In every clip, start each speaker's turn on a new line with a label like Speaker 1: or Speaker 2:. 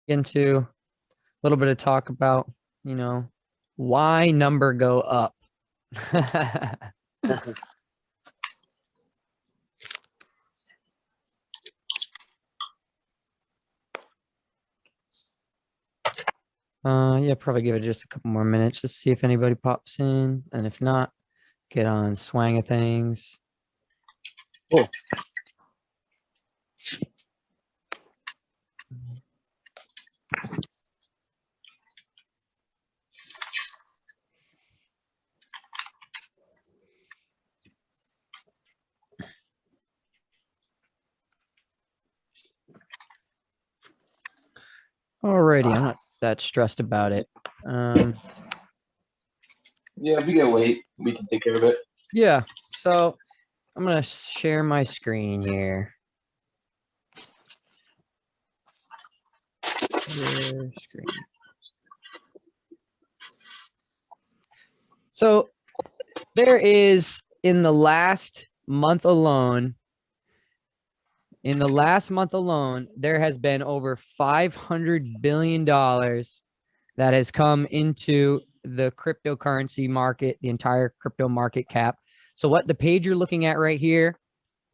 Speaker 1: into a little bit of talk about, why number go up. Yeah, probably give it just a couple more minutes to see if anybody pops in, and if not, get on swang of things.
Speaker 2: Cool.
Speaker 1: Alrighty, I'm not that stressed about it.
Speaker 2: Yeah, if we can wait, we can take care of it.
Speaker 1: Yeah, so I'm gonna share my screen here. Share screen. So there is, in the last month alone, there has been over $500 billion that has come into the cryptocurrency market, the entire crypto market cap. So what the page you're looking at right here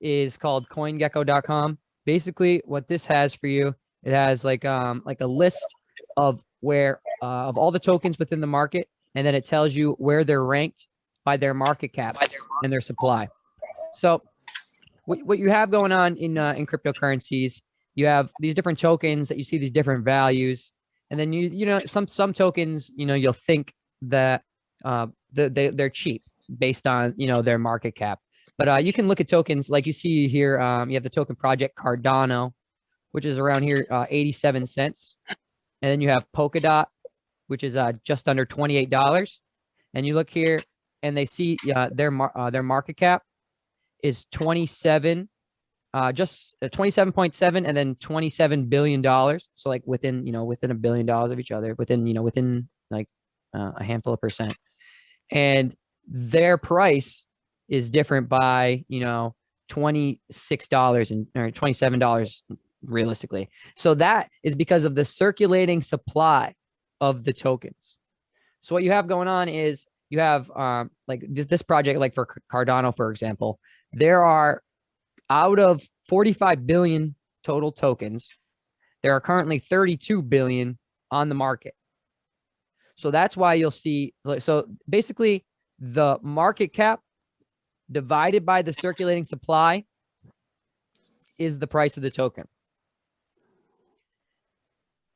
Speaker 1: is called coingecko.com. Basically, what this has for you, it has like a list of where of all the tokens within the market, and then it tells you where they're ranked by their market cap and their supply. So what you have going on in cryptocurrencies, you have these different tokens that you see these different values, and then some tokens, you'll think that they're cheap based on their market cap. But you can look at tokens like you see here. You have the token project Cardano, which is around here 87 cents, and then you have Polkadot, which is just under $28. And you look here, and they see their market cap is 27, just 27.7, and then $27 billion. So like within $1 billion of each other, within like a handful of percent. And their price is different by $26 or $27 realistically. So that is because of the circulating supply of the tokens. So what you have going on is you have like this project, like for Cardano, for example, there are, out of 45 billion total tokens, there are currently 32 billion on the market. So that's why you'll see, so basically the market cap divided by the circulating supply is the price of the token.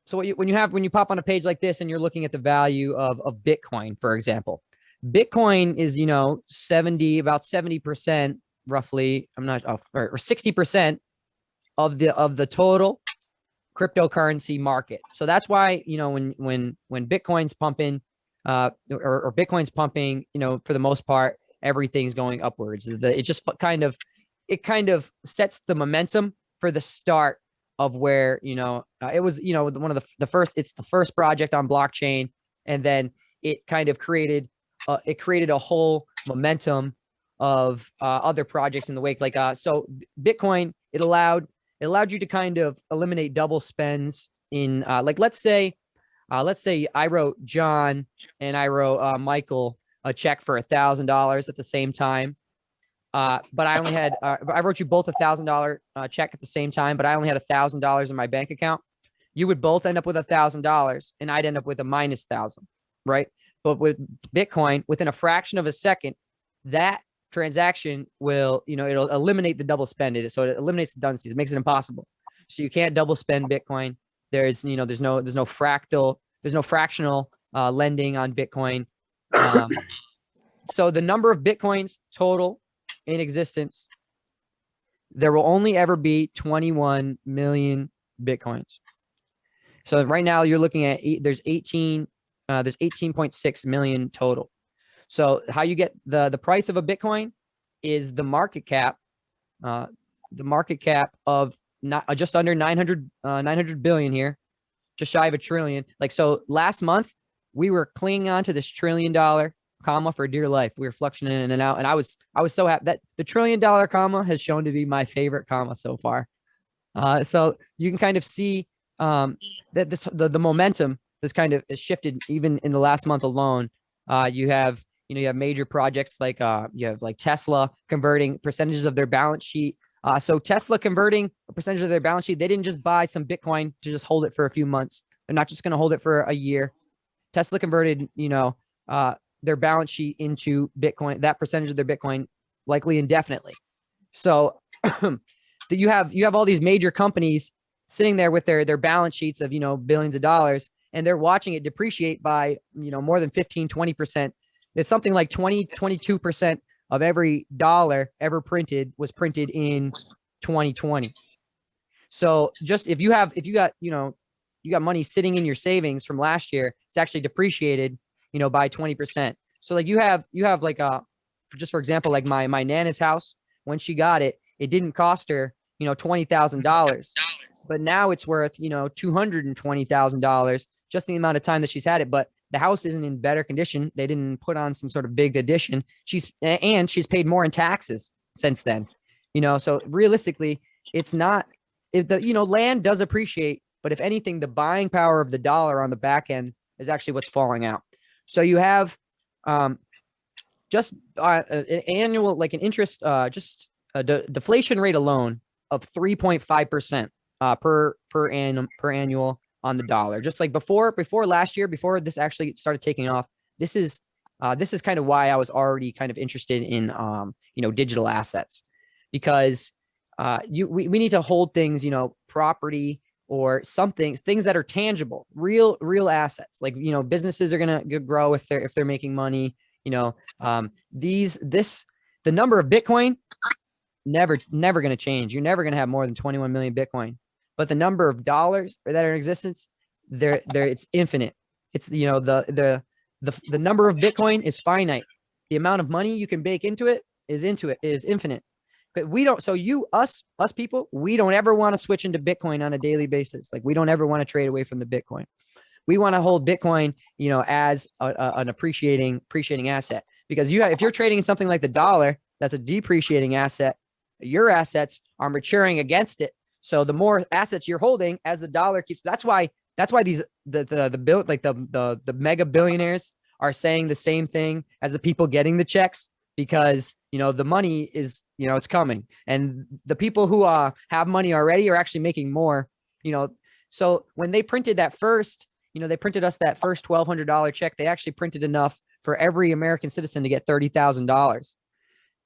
Speaker 1: So when you pop on a page like this and you're looking at the value of Bitcoin, for example, Bitcoin is, about 70% roughly, I'm not, or 60% of the total cryptocurrency market. So that's why, when Bitcoin's pumping, or Bitcoin's pumping, for the most part, everything's going upwards. It just kind of sets the momentum for the start of where, it was, one of the first, it's the first project on blockchain. And then it kind of created a whole momentum of other projects in the wake. Like, so Bitcoin, it allowed you to kind of eliminate double spends in, like, let's say I wrote John and I wrote Michael a check for $1,000 at the same time. But I only had, I wrote you both $1,000 check at the same time, but I only had $1,000 in my bank account. You would both end up with $1,000 and I'd end up with a minus 1,000, right? But with Bitcoin, within a fraction of a second, that transaction will, it'll eliminate the double spend. So it eliminates the dunces. It makes it impossible. So you can't double spend Bitcoin. There's no fractional lending on Bitcoin. So the number of Bitcoins total in existence, there will only ever be 21 million Bitcoins. So right now you're looking at there's 18.6 million total. So how you get the price of a Bitcoin is the market cap of just under 900 billion here, just shy of a trillion. Like, so last month we were clinging on to this $1 trillion comma for dear life. We were fluctuating in and out, and I was so happy that the $1 trillion comma has shown to be my favorite comma so far. So you can kind of see the momentum this kind of is shifted even in the last month alone. You have major projects like you have like Tesla converting percentages of their balance sheet. So Tesla converting a percentage of their balance sheet. They didn't just buy some Bitcoin to just hold it for a few months. They're not just going to hold it for a year. Tesla converted, their balance sheet into Bitcoin, that percentage of their Bitcoin, likely indefinitely. So you have all these major companies sitting there with their balance sheets of, billions of dollars, and they're watching it depreciate by, more than 15, 20%. It's something like 22% of every dollar ever printed was printed in 2020. So just if you got money sitting in your savings from last year, it's actually depreciated, by 20%. So like you have like just for example, like my Nana's house, when she got it, it didn't cost her, $20,000, but now it's worth, $220,000, just the amount of time that she's had it. But the house isn't in better condition. They didn't put on some sort of big addition. She's paid more in taxes since then, so realistically, it's not, if the, land does appreciate, but if anything, the buying power of the dollar on the back end is actually what's falling out. So you have just an annual, like an interest, just a deflation rate alone of 3.5% per annual on the dollar. Just like before last year, before this actually started taking off, this is kind of why I was already kind of interested in digital assets, because we need to hold things, property or something, things that are tangible, real assets. Like, businesses are going to grow if they're making money, the number of Bitcoin, never going to change. You're never going to have more than 21 million Bitcoin, but the number of dollars that are in existence, it's infinite. It's, the number of Bitcoin is finite. The amount of money you can bake into it is infinite. But we don't, so us people, we don't ever want to switch into Bitcoin on a daily basis. Like, we don't ever want to trade away from the Bitcoin. We want to hold Bitcoin, as an appreciating asset, because if you're trading something like the dollar, that's a depreciating asset. Your assets are maturing against it. So the more assets you're holding as the dollar keeps, that's why these, the mega billionaires are saying the same thing as the people getting the checks, because, the money is, it's coming, and the people who have money already are actually making more, so when they printed that first, they printed us that first $1,200 check, they actually printed enough for every American citizen to get $30,000.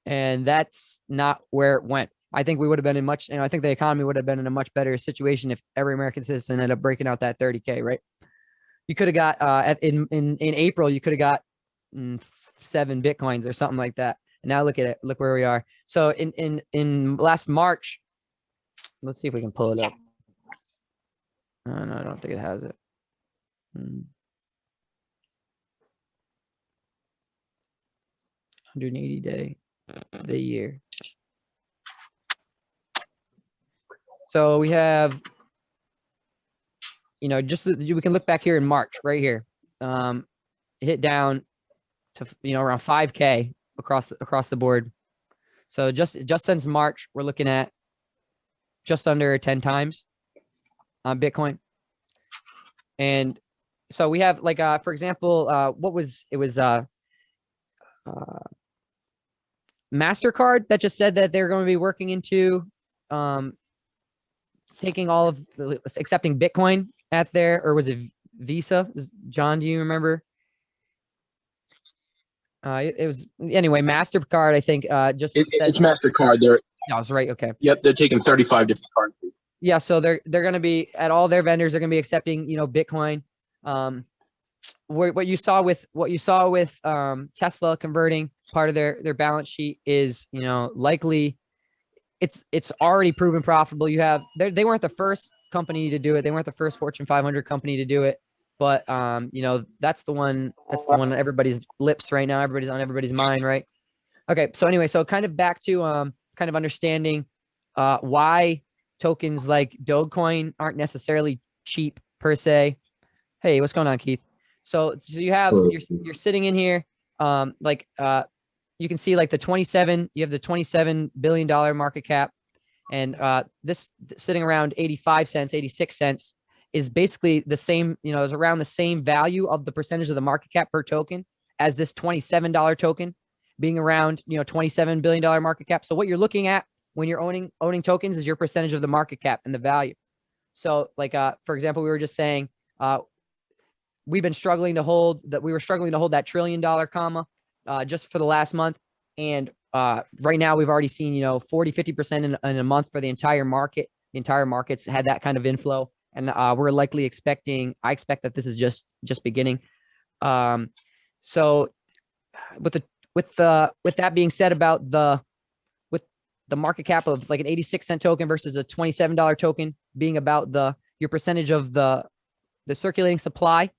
Speaker 1: And that's not where it went. I think we would have been I think the economy would have been in a much better situation if every American citizen ended up breaking out that 30K, right? You could have got in April, you could have got 7 Bitcoins or something like that. And now look at it. Look where we are. So in last March, let's see if we can pull it up. No, I don't think it has it. 180 day, the year. So we have, we can look back here in March, right here. Hit down to, around 5K across the board. So just since March, we're looking at just under 10 times on Bitcoin. And so we have, like, for example, MasterCard that just said that they're going to be working into taking all of accepting Bitcoin at their, or was it Visa? John, do you remember? It was, anyway, MasterCard, I think,
Speaker 2: it's MasterCard. Yeah,
Speaker 1: I was right. Okay.
Speaker 2: Yep, they're taking 35 different currencies.
Speaker 1: Yeah, so they're going to be at all their vendors. They're going to be accepting, Bitcoin. What you saw with Tesla converting part of their balance sheet is, likely it's already proven profitable. They weren't the first company to do it. They weren't the first Fortune 500 company to do it. But that's the one on everybody's lips right now. Everybody's on everybody's mind, right? Okay, so anyway, so kind of back to kind of understanding why tokens like Dogecoin aren't necessarily cheap per se. Hey, what's going on, Keith? So you have you're sitting in here, you can see like you have the $27 billion market cap, and this sitting around 85 cents, 86 cents. is basically the same, is around the same value of the percentage of the market cap per token as this $27 token being around, $27 billion market cap. So what you're looking at when you're owning tokens is your percentage of the market cap and the value. So like, for example, we were just saying, we were struggling to hold that $1 trillion comma, just for the last month. And, right now we've already seen, 40-50% in a month for the entire market. The entire market's had that kind of inflow. And, we're likely I expect that this is just beginning. So with that being said about the market cap of like an 86-cent token versus a $27 token being about your percentage of the circulating supply,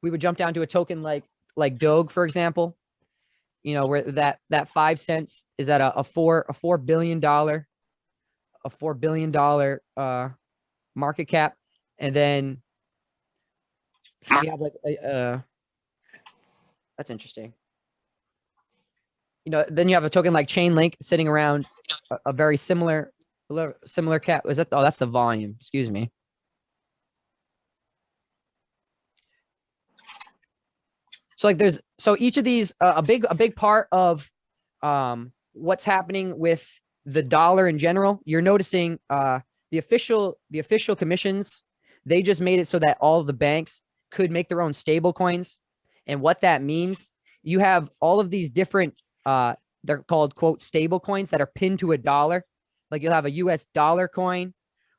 Speaker 1: we would jump down to a token like Doge, for example, where that 5 cents is at a $4 billion market cap. And then we have like that's interesting. Then you have a token like Chainlink sitting around a very similar cap. Is that? Oh, that's the volume. Excuse me. So like each of these, a big part of what's happening with the dollar in general, you're noticing the official commissions, they just made it so that all of the banks could make their own stable coins. And what that means, you have all of these different, they're called, quote, stable coins that are pinned to a dollar. Like you'll have a US dollar coin,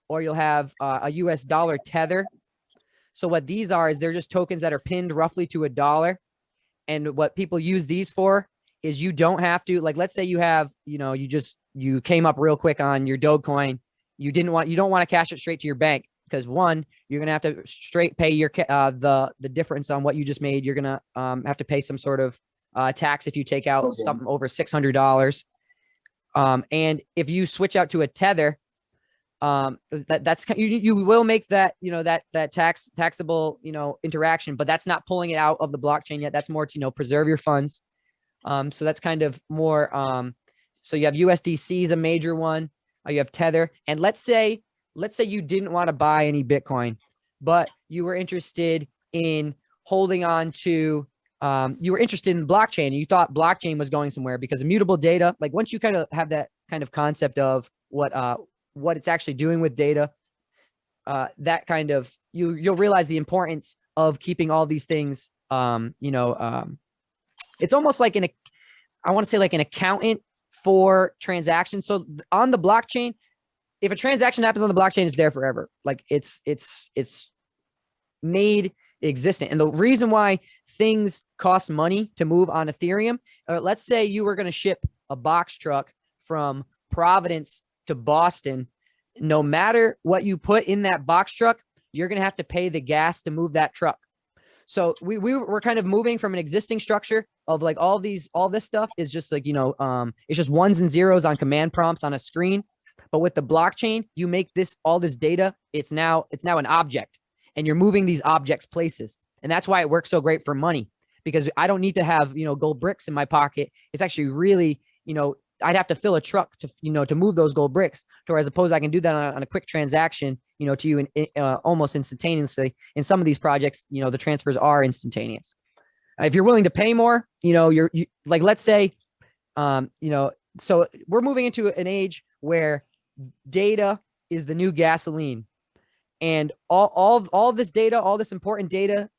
Speaker 1: or you'll have a US dollar tether. So what these are is they're just tokens that are pinned roughly to a dollar. And what people use these for is you don't have to, like, let's say you have, you came up real quick on your Dogecoin. You don't want to cash it straight to your bank because, one, you're going to have to straight pay your, the difference on what you just made. You're going to have to pay some sort of tax if you take out something over $600. And if you switch out to a tether, that's you will make that, that taxable, interaction, but that's not pulling it out of the blockchain yet. That's more to, preserve your funds. So that's kind of more, so you have USDC is a major one. You have Tether. And let's say you didn't want to buy any Bitcoin, but you were interested in holding on to, you were interested in blockchain and you thought blockchain was going somewhere because immutable data, like once you kind of have that kind of concept of what it's actually doing with data, that kind of, you'll realize the importance of keeping all these things, it's almost like I want to say like an accountant for transactions. So on the blockchain, if a transaction happens on the blockchain, it's there forever. Like it's made existent. And the reason why things cost money to move on Ethereum, let's say you were going to ship a box truck from Providence to Boston, no matter what you put in that box truck, you're going to have to pay the gas to move that truck. So we're kind of moving from an existing structure of like all this stuff is just like, it's just ones and zeros on command prompts on a screen. But with the blockchain, you make all this data, it's now an object, and you're moving these objects places. And that's why it works so great for money, because I don't need to have, gold bricks in my pocket. It's actually really, I'd have to fill a truck to move those gold bricks, to where as opposed I can do that on a quick transaction, to you almost instantaneously. In some of these projects, the transfers are instantaneous. If you're willing to pay more, you like, let's say, so we're moving into an age where data is the new gasoline, and all this data, all this important data,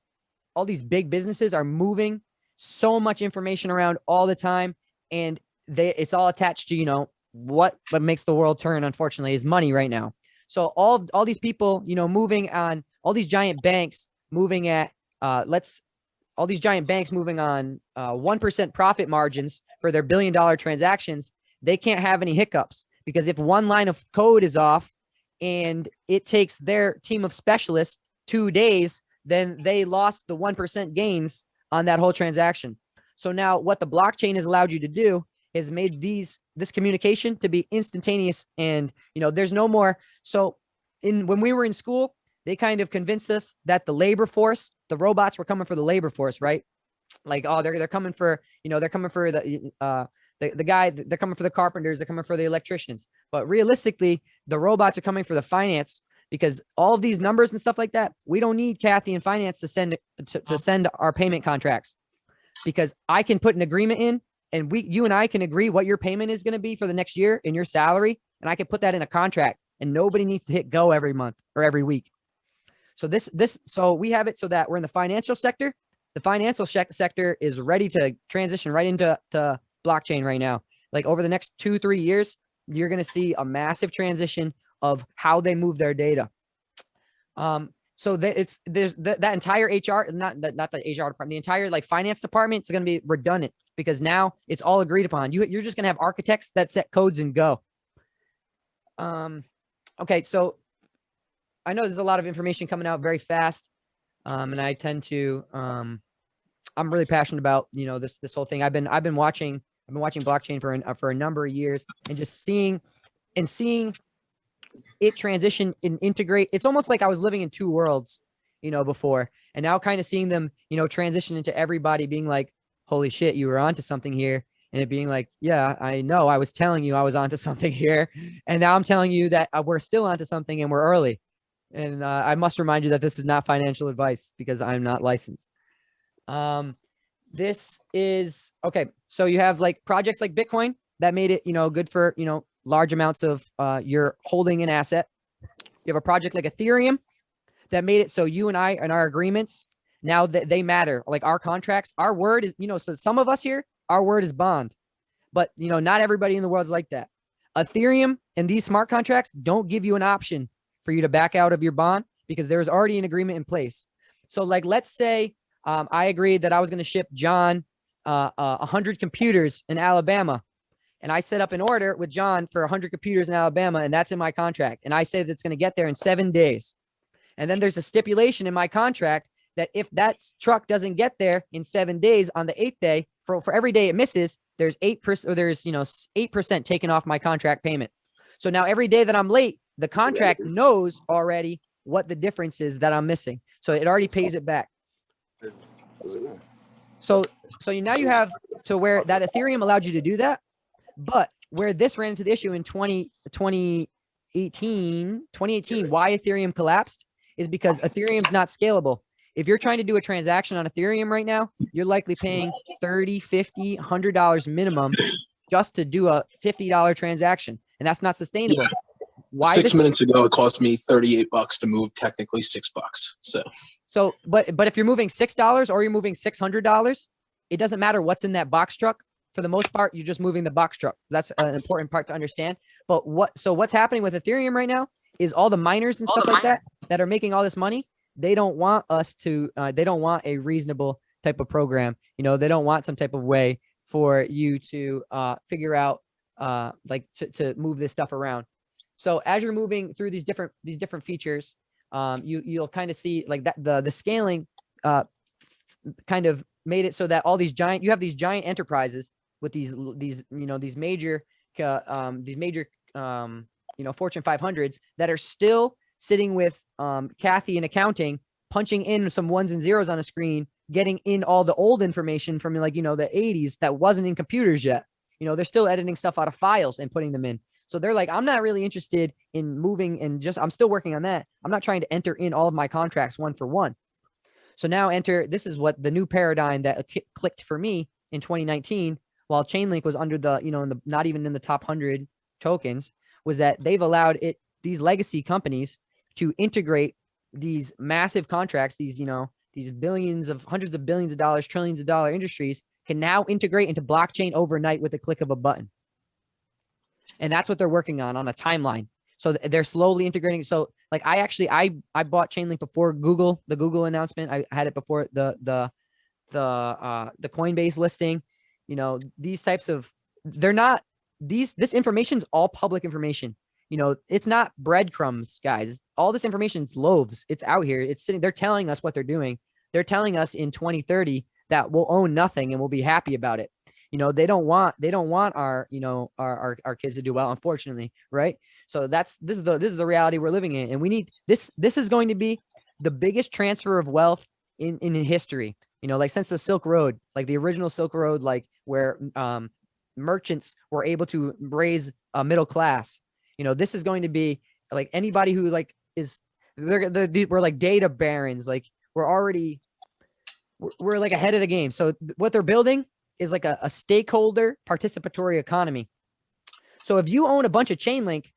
Speaker 1: all these big businesses are moving so much information around all the time, and it's all attached to, what makes the world turn, unfortunately, is money right now. So all these people, moving on, all these giant banks moving at, all these giant banks moving on 1% profit margins for their billion-dollar transactions, they can't have any hiccups, because if one line of code is off and it takes their team of specialists 2 days, then they lost the 1% gains on that whole transaction. So now what the blockchain has allowed you to do has made this communication to be instantaneous, and there's no more. So when we were in school, they kind of convinced us that the labor force, the robots were coming for the labor force, right? Like, oh, they're coming for, they're coming for the guy, they're coming for the carpenters, they're coming for the electricians. But realistically, the robots are coming for the finance, because all of these numbers and stuff like that, we don't need Kathy and finance to send our payment contracts, because I can put an agreement in, and you and I can agree what your payment is going to be for the next year in your salary. And I can put that in a contract, and nobody needs to hit go every month or every week. So so we have it so that we're in the financial sector. The financial sector is ready to transition right into blockchain right now. Like over the next 2-3 years, you're going to see a massive transition of how they move their data. So there's that entire HR, not the HR department, the entire like finance department is going to be redundant, because now it's all agreed upon. You're just going to have architects that set codes and go. Okay, so I know there's a lot of information coming out very fast, and I tend to I'm really passionate about this whole thing. I've been watching blockchain for a number of years, and just seeing it transition and integrate. It's almost like I was living in two worlds, before, and now kind of seeing them, transition into everybody being like, holy shit, you were onto something here. And it being like, yeah, I know, I was telling you I was onto something here. And now I'm telling you that we're still onto something and we're early. And I must remind you that this is not financial advice, because I'm not licensed. This is, okay. So you have like projects like Bitcoin that made it, good for, large amounts of your holding an asset. You have a project like Ethereum that made it so you and I and our agreements, now that they matter, like our contracts, our word is, so some of us here, our word is bond, but not everybody in the world is like that. Ethereum and these smart contracts don't give you an option for you to back out of your bond, because there's already an agreement in place. So like, let's say I agreed that I was going to ship John 100 computers in Alabama, and I set up an order with John for 100 computers in Alabama, and that's in my contract. And I say that it's going to get there in 7 days. And then there's a stipulation in my contract that if that truck doesn't get there in 7 days, on the 8th day, for every day it misses, there's 8%, or there's 8% taken off my contract payment. So now every day that I'm late, the contract knows already what the difference is that I'm missing. So it already pays it back. So now you have to where that Ethereum allowed you to do that. But where this ran into the issue in 2018, why Ethereum collapsed is because Ethereum's not scalable. If you're trying to do a transaction on Ethereum right now, you're likely paying $30, $50, $100 minimum just to do a $50 transaction. And that's not sustainable. Why
Speaker 2: 6 minutes ago, it cost me $38 to move, technically $6. So,
Speaker 1: but if you're moving $6 or you're moving $600, it doesn't matter what's in that box truck. For the most part, you're just moving the box truck. That's an important part to understand. But what's happening with Ethereum right now is all the miners and stuff like that are making all this money. They don't want us to, they don't want a reasonable type of program. They don't want some type of way for you to figure out like to move this stuff around. So as you're moving through these different features, you'll kind of see like that the scaling kind of made it so that all these you have these giant enterprises with these major Fortune 500s that are still sitting with Kathy in accounting, punching in some ones and zeros on a screen, getting in all the old information from the 80s that wasn't in computers yet. They're still editing stuff out of files and putting them in. So they're like, I'm not really interested in moving, and I'm still working on that. I'm not trying to enter in all of my contracts one for one. So now this is what the new paradigm that clicked for me in 2019, while Chainlink was under the, not even in the top 100 tokens, was that they've allowed these legacy companies to integrate these massive contracts, these hundreds of billions of dollars, trillions of dollar industries can now integrate into blockchain overnight with a click of a button. And that's what they're working on a timeline. So they're slowly integrating. So like I bought Chainlink before the Google announcement. I had it before the Coinbase listing. These types of, this information's all public information. It's not breadcrumbs, guys. All this information's loaves. It's out here. It's sitting. They're telling us what they're doing. They're telling us in 2030 that we'll own nothing and we'll be happy about it. They don't want our, our kids to do well, unfortunately. Right. So this is the reality we're living in. And we need this. This is going to be the biggest transfer of wealth in history, like since the Silk Road, like the original Silk Road, like where merchants were able to raise a middle class. This is going to be like anybody who like we're like data barons. Like we're like ahead of the game. So what they're building is like a stakeholder participatory economy. So if you own a bunch of Chainlink,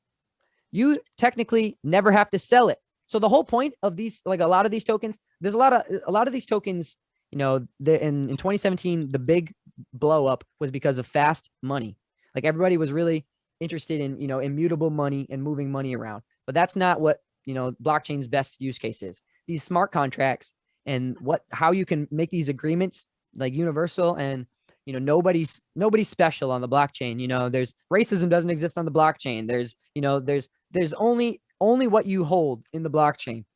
Speaker 1: you technically never have to sell it. So the whole point of these, like a lot of these tokens, there's a lot of these tokens, you know, in 2017, the big blow up was because of fast money. Like everybody was really interested in, you know, immutable money and moving money around. But that's not what, you know, blockchain's best use case is. These smart contracts and how you can make these agreements like universal, and you know, nobody's special on the blockchain. You know, there's racism doesn't exist on the blockchain. There's, you know, there's only what you hold in the blockchain.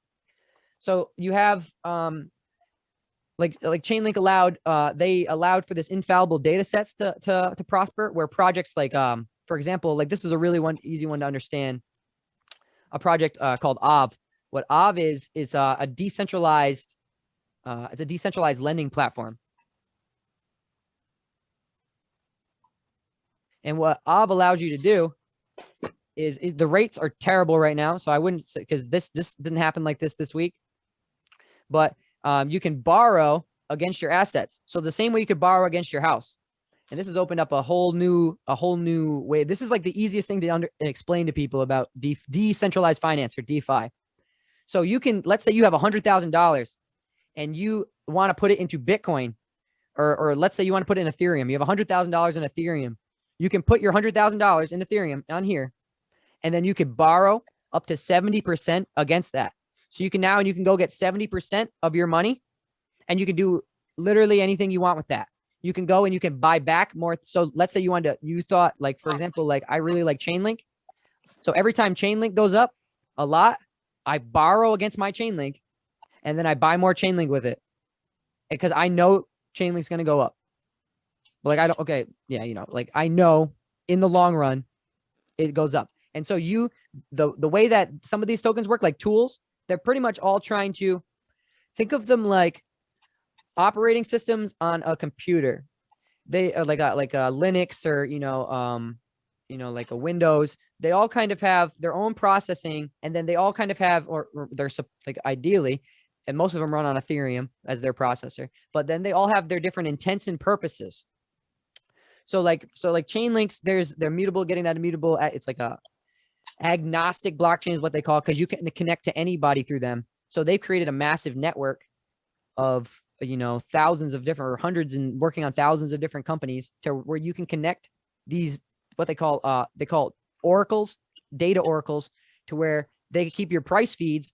Speaker 1: So you have like Chainlink they allowed for this infallible data sets to prosper, where projects like for example, like this is a really easy one to understand, a project called Aave. What Aave is a decentralized it's a decentralized lending platform. And what Aave allows you to do is the rates are terrible right now. So I wouldn't say, because this didn't happen like this week, but you can borrow against your assets. So the same way you could borrow against your house. And this has opened up a whole new way. This is like the easiest thing to explain to people about decentralized finance, or DeFi. So you can, let's say you have $100,000 and you want to put it into Bitcoin, or let's say you want to put it in Ethereum. You have $100,000 in Ethereum. You can put your $100,000 in Ethereum on here, and then you could borrow up to 70% against that. So you can go get 70% of your money, and you can do literally anything you want with that. You can go and you can buy back more. So let's say you thought, like, for example, like I really like Chainlink. So every time Chainlink goes up a lot, I borrow against my Chainlink, and then I buy more Chainlink with it, because I know Chainlink's going to go up. But like, you know, like I know in the long run, it goes up. And so the way that some of these tokens work, like tools, they're pretty much all trying to think of them like operating systems on a computer. They are like a Linux, or, you know, like a Windows. They all kind of have their own processing, and then they all kind of have, or they're like ideally, and most of them run on Ethereum as their processor, but then they all have their different intents and purposes. So like Chainlinks, they're mutable, getting that immutable. It's like a agnostic blockchain is what they call it, because you can connect to anybody through them. So they've created a massive network of, you know, thousands of different, or hundreds, and working on thousands of different companies, to where you can connect these, what they call oracles, data oracles, to where they keep your price feeds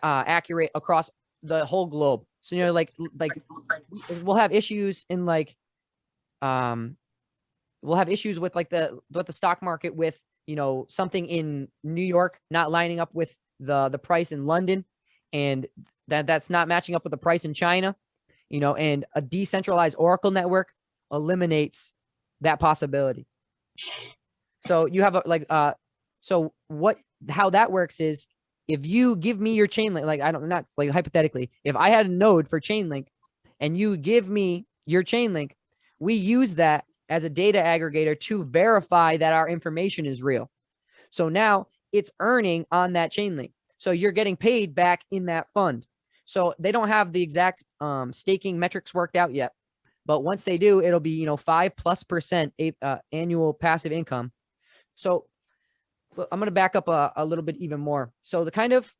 Speaker 1: accurate across the whole globe. So, you know, like we'll have issues in like, we'll have issues with like the stock market with, you know, something in New York not lining up with the price in London, and that's not matching up with the price in China, you know, and a decentralized Oracle network eliminates that possibility. So you have how that works is, if you give me your Chainlink, like not like hypothetically, if I had a node for Chainlink and you give me your Chainlink, we use that as a data aggregator to verify that our information is real. So now it's earning on that Chainlink. So you're getting paid back in that fund. So they don't have the exact staking metrics worked out yet, but once they do, it'll be, you know, 5+% annual passive income. So I'm going to back up a little bit even more. So the kind of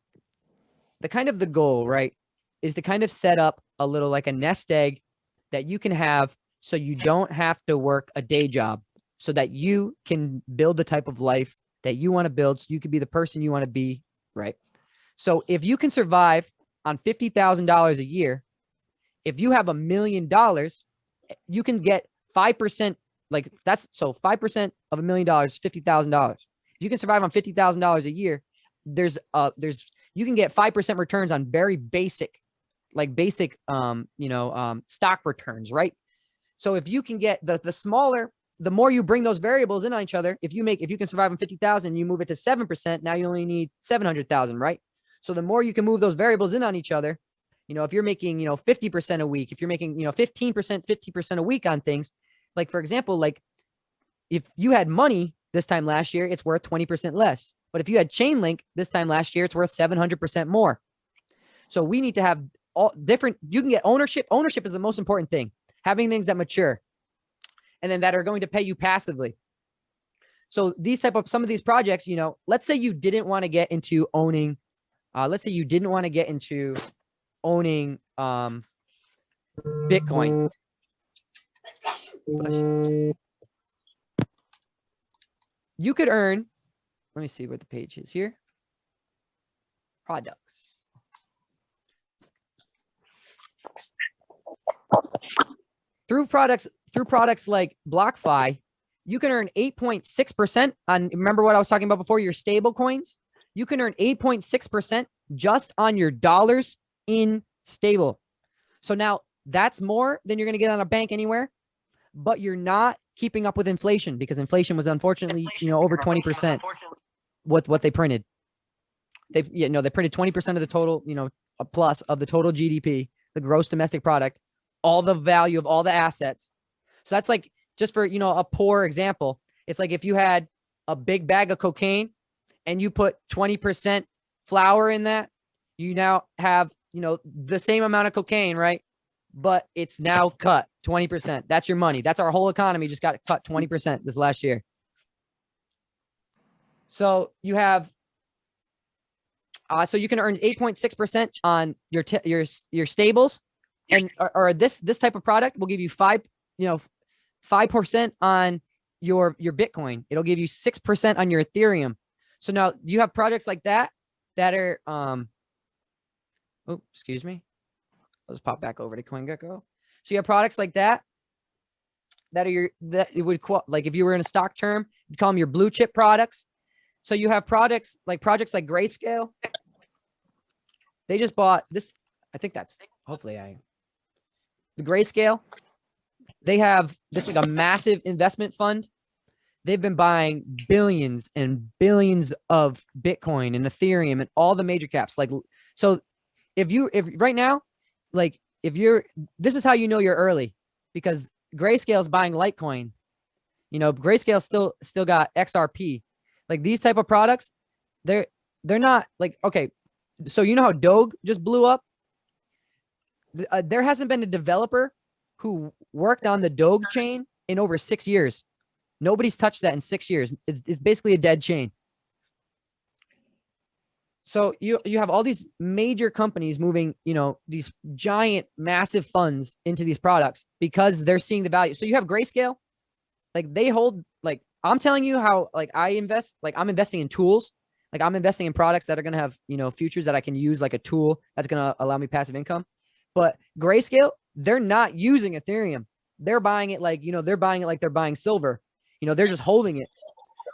Speaker 1: the goal, right, is to kind of set up a little like a nest egg that you can have, so you don't have to work a day job, so that you can build the type of life that you want to build, so you can be the person you want to be, right? So if you can survive on $50,000 a year, if you have $1 million, you can get 5%, like that's, so 5% of $1 million is $50,000. If you can survive on $50,000 a year, you can get 5% returns on very basic stock returns, right? So if you can get the more you bring those variables in on each other, if you can survive on 50,000, you move it to 7%, now you only need 700,000, right? So the more you can move those variables in on each other, you know, if you're making, 50% a week, if you're making, 15%, 50% a week on things, like, for example, like if you had money this time last year, it's worth 20% less. But if you had Chainlink this time last year, it's worth 700% more. So we need to have all different, you can get ownership. Ownership is the most important thing. Having things that mature and then that are going to pay you passively. So these some of these projects, you know, let's say you didn't want to get into owning, let's say you didn't want to get into owning Bitcoin. You could earn, let me see what the page is here. Products. Through products like BlockFi, you can earn 8.6% on, remember what I was talking about before, your stable coins? You can earn 8.6% just on your dollars in stable. So now that's more than you're going to get on a bank anywhere, but you're not keeping up with inflation because inflation was unfortunately, you know, over 20% with what they printed. They printed 20% of the total, you know, a plus of the total GDP, the gross domestic product, all the value of all the assets. So that's like, just for, you know, a poor example, it's like if you had a big bag of cocaine and you put 20% flour in that, you now have, you know, the same amount of cocaine, right? But it's now cut 20%. That's your money. That's our whole economy just got cut 20% this last year. So you have, so you can earn 8.6% on your stables, and or this type of product will give you 5% on your Bitcoin. It'll give you 6% on your Ethereum. So now you have projects like that are oh, excuse me. Let's pop back over to CoinGecko. So you have products like that that are that it would like if you were in a stock term, you'd call them your blue chip products. So you have projects like Grayscale. They just bought this. I think that's the Grayscale. They have this like a massive investment fund. They've been buying billions and billions of Bitcoin and Ethereum and all the major caps. Like, so if right now, like this is how you know you're early, because Grayscale's buying Litecoin. You know, Grayscale still got XRP. Like these type of products, they're not like, okay. So you know how Doge just blew up? There hasn't been a developer who worked on the Doge chain in over 6 years. Nobody's touched that in 6 years. It's basically a dead chain. So you have all these major companies moving, you know, these giant, massive funds into these products because they're seeing the value. So you have Grayscale, like they hold, like I'm telling you how, like I invest, like I'm investing in tools, like I'm investing in products that are going to have, you know, futures that I can use like a tool that's going to allow me passive income. But Grayscale, they're not using Ethereum. They're buying it like, you know, they're buying it like they're buying silver. You know, they're just holding it.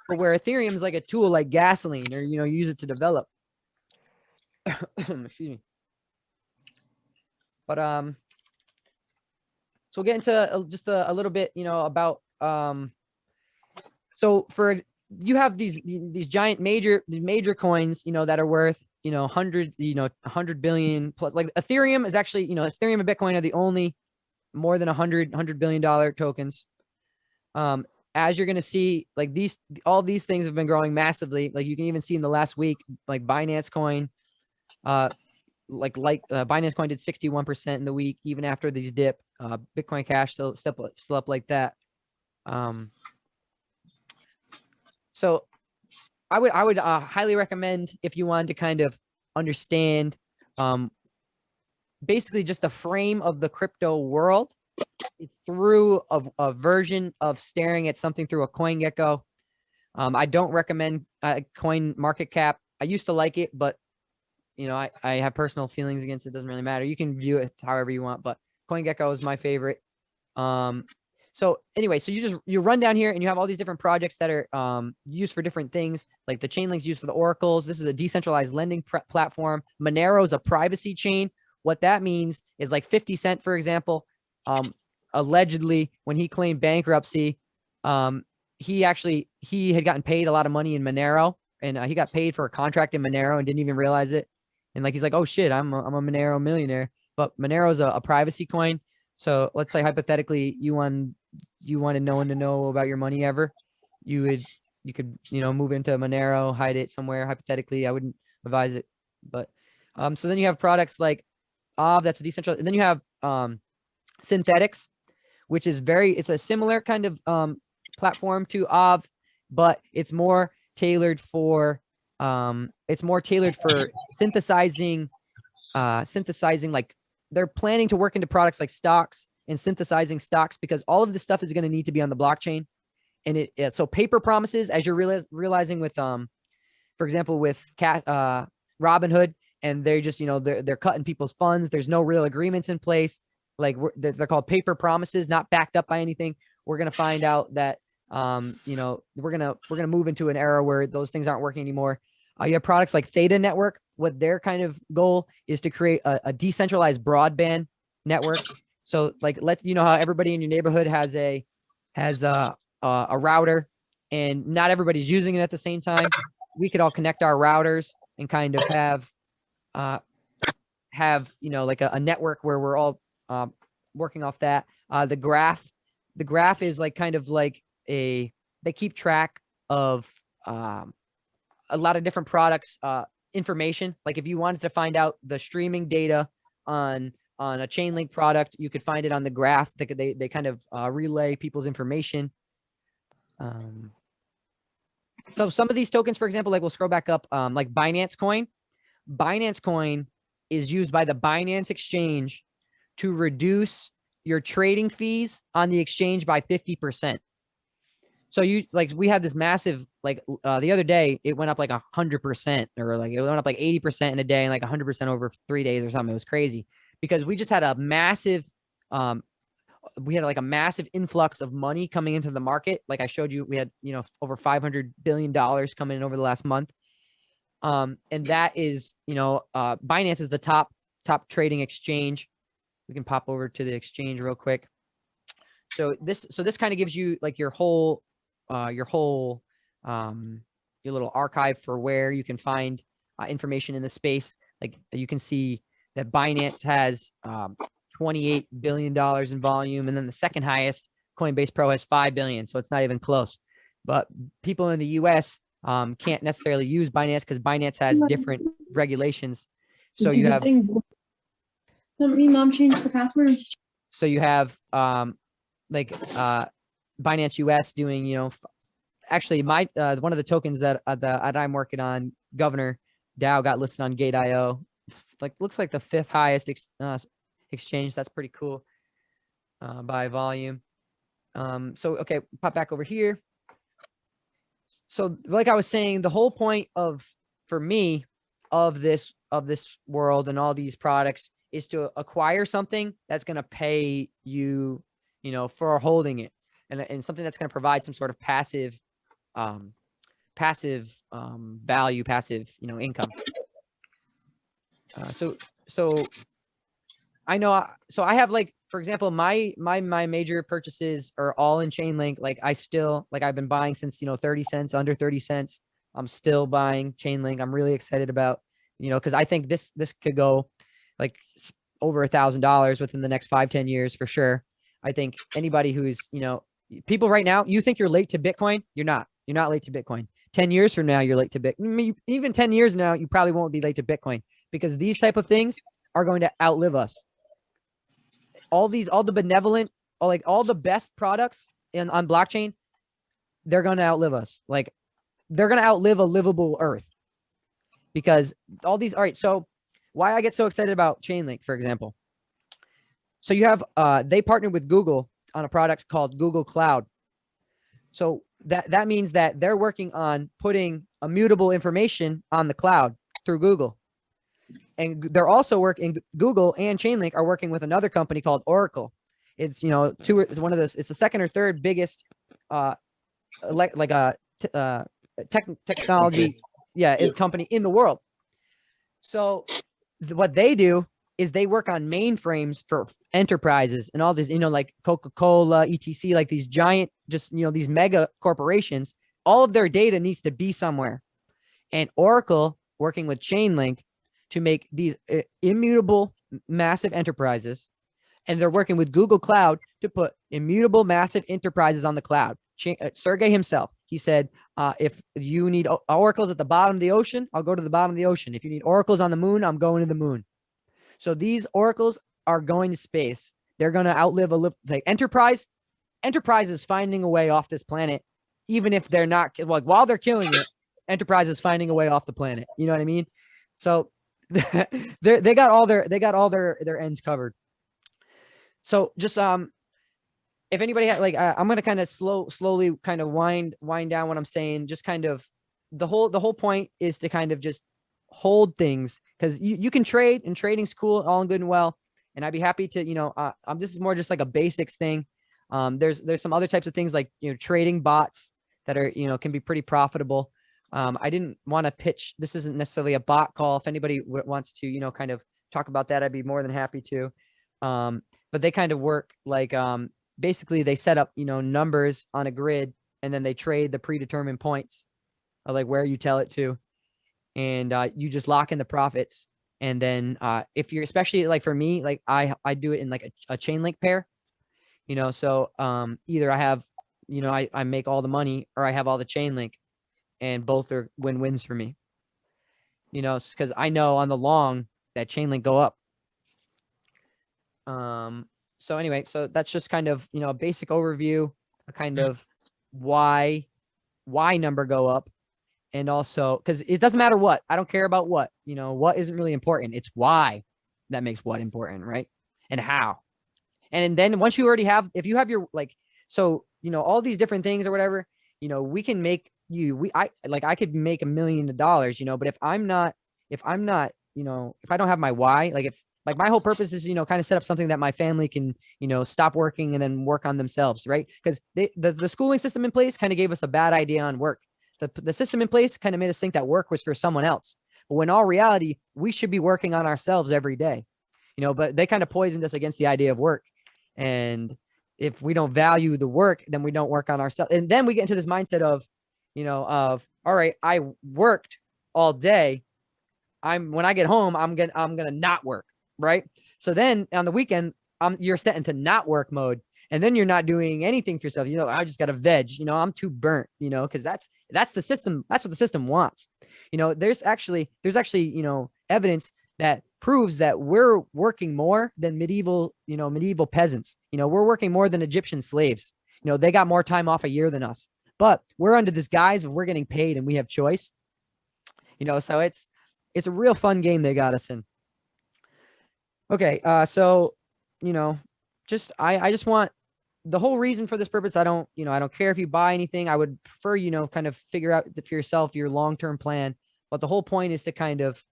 Speaker 1: But where Ethereum is like a tool like gasoline, or, you know, use it to develop. Excuse me. But so we'll get into just a little bit, you know, about so for you have these giant major coins, you know, that are worth, you know, 100 billion plus. Like Ethereum is actually, you know, Ethereum and Bitcoin are the only more than $100 billion tokens. As you're going to see, like all these things have been growing massively. Like you can even see in the last week, like Binance Coin, Binance Coin did 61% in the week, even after these dip. Bitcoin Cash still up like that. So I would highly recommend, if you wanted to kind of understand basically just the frame of the crypto world, it's through a version of staring at something through a CoinGecko. I don't recommend Coin Market Cap. I used to like it, but you know, I have personal feelings against it. It doesn't really matter. You can view it however you want, but CoinGecko is my favorite. So anyway, so you run down here and you have all these different projects that are used for different things. Like the Chainlink's used for the oracles. This is a decentralized lending platform. Monero is a privacy chain. What that means is like 50 Cent, for example, allegedly when he claimed bankruptcy, he had gotten paid a lot of money in Monero, and he got paid for a contract in Monero and didn't even realize it. And like he's like, oh shit, I'm a Monero millionaire. But Monero is a privacy coin. So let's say hypothetically you want no one to know about your money ever. You you could, you know, move into Monero, hide it somewhere. Hypothetically, I wouldn't advise it, but so then you have products like that's decentralized, and then you have Synthetics, which is it's a similar kind of platform to but it's more tailored for synthesizing like they're planning to work into products like stocks and synthesizing stocks, because all of this stuff is going to need to be on the blockchain. And so paper promises, as you're realizing with for example with Robinhood, and they're just, you know, they're cutting people's funds. There's no real agreements in place. Like they're called paper promises, not backed up by anything. We're gonna find out that you know, we're gonna move into an era where those things aren't working anymore. You have products like Theta Network. What their kind of goal is to create a decentralized broadband network. So like, you know how everybody in your neighborhood has a router, and not everybody's using it at the same time. We could all connect our routers and kind of have you know, like a network where we're all working off that. The graph is like kind of like they keep track of a lot of different products information. Like if you wanted to find out the streaming data on a Chainlink product, you could find it on the graph. They kind of relay people's information. So some of these tokens, for example, like we'll scroll back up, like Binance Coin. Binance Coin is used by the Binance exchange to reduce your trading fees on the exchange by 50%. So we had this massive, like the other day, it went up like 100%, or like it went up like 80% in a day and like 100% over 3 days or something. It was crazy because we just had a massive, influx of money coming into the market. Like I showed you, we had, you know, over $500 billion coming in over the last month. And that is, you know, Binance is the top trading exchange. We can pop over to the exchange real quick. So this kind of gives you like your little archive for where you can find information in the space. Like you can see that Binance has $28 billion in volume, and then the second highest, Coinbase Pro, has $5 billion. So it's not even close. But people in the US can't necessarily use Binance because Binance has different regulations. So you have
Speaker 3: me mom changed the password.
Speaker 1: So you have Binance US doing, you know, actually my one of the tokens that I'm working on, Governor DAO, got listed on Gate.io. Like looks like the 5th highest exchange. That's pretty cool by volume. So okay, pop back over here. So like I was saying, the whole point for me of this world and all these products is to acquire something that's going to pay you, you know, for holding it, and something that's going to provide some sort of passive value, passive, you know, income. So I know, so I have, like, for example, my major purchases are all in Chainlink. Like I've been buying since, you know, 30 cents, under 30 cents. I'm still buying Chainlink. I'm really excited about, you know, cause I think this could go like over $1,000 within the next 5-10 years for sure. I think anybody who's, you know, people right now, you think you're late to Bitcoin. You're not late to Bitcoin. 10 years from now, you're late to Bitcoin. Even 10 years now, you probably won't be late to Bitcoin, because these type of things are going to outlive us. All the benevolent, all the best products on blockchain, they're going to outlive us. Like they're going to outlive a livable earth, because all these, all right. So why I get so excited about Chainlink, for example. So you have, they partnered with Google on a product called Google Cloud. So that means that they're working on putting immutable information on the cloud through Google. And they're also working, Google and Chainlink are working with another company called Oracle. It's, you know, it's one of those, it's the second or third biggest, technology, company in the world. So what they do is they work on mainframes for enterprises and all this, you know, like Coca-Cola, etc., like these giant, just, you know, these mega corporations. All of their data needs to be somewhere. And Oracle, working with Chainlink to make these immutable, massive enterprises. And they're working with Google Cloud to put immutable, massive enterprises on the cloud. Sergey himself, He said, if you need oracles at the bottom of the ocean, I'll go to the bottom of the ocean. If you need oracles on the moon, I'm going to the moon. So these oracles are going to space. They're going to outlive like Enterprise. Enterprise is finding a way off this planet, even if they're not, like, while they're killing it, Enterprise is finding a way off the planet. You know what I mean? So they got all their ends covered. So just if anybody had, like, I'm gonna kind of slowly kind of wind down what I'm saying. Just kind of the whole point is to kind of just hold things, because you can trade, and trading's cool, all good and well. And I'd be happy to, this is more just like a basics thing. There's some other types of things like, trading bots that are, can be pretty profitable. I didn't want to pitch. This isn't necessarily a bot call. If anybody wants to, kind of talk about that, I'd be more than happy to. But they kind of work like, basically they set up, numbers on a grid, and then they trade the predetermined points of like where you tell it to. And you just lock in the profits. And then if you're, especially like for me, like I do it in like a Chainlink pair, so either I have, I make all the money, or I have all the Chainlink, and both are win-wins for me, because I know on the long that Chainlink go up. So anyway, so that's just kind of, a basic overview, a kind of why number go up. And also, because it doesn't matter what, I don't care about what, what isn't really important. It's why that makes what important, right? And how. And then once you already have, if you have your, like, so, all these different things or whatever, we can make I could make $1 million, but if I don't have my why, like my whole purpose is, kind of set up something that my family can, stop working and then work on themselves, right? Because the schooling system in place kind of gave us a bad idea on work. The system in place kind of made us think that work was for someone else. But when all reality, we should be working on ourselves every day, but they kind of poisoned us against the idea of work. And if we don't value the work, then we don't work on ourselves. And then we get into this mindset of, all right, I worked all day. When I get home, I'm going to not work. Right. So then on the weekend, you're set into not work mode. And then you're not doing anything for yourself. I just got to veg, I'm too burnt, because that's the system. That's what the system wants. There's actually, evidence that proves that we're working more than medieval peasants. We're working more than Egyptian slaves. They got more time off a year than us, but we're under this guise of we're getting paid and we have choice. So it's a real fun game they got us in. Okay. So, I just want the whole reason for this purpose. I don't care if you buy anything. I would prefer, kind of figure out for yourself your long-term plan. But the whole point is to kind of,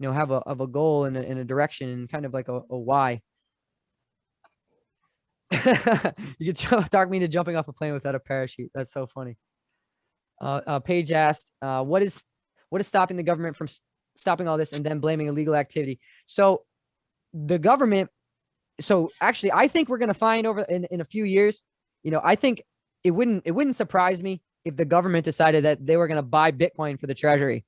Speaker 1: have a goal and a direction, and kind of like a why. You could talk me into jumping off a plane without a parachute. That's so funny. Paige asked, what is stopping the government from stopping all this and then blaming illegal activity? So the government, so actually, I think we're going to find over in a few years, I think it wouldn't surprise me if the government decided that they were going to buy Bitcoin for the treasury.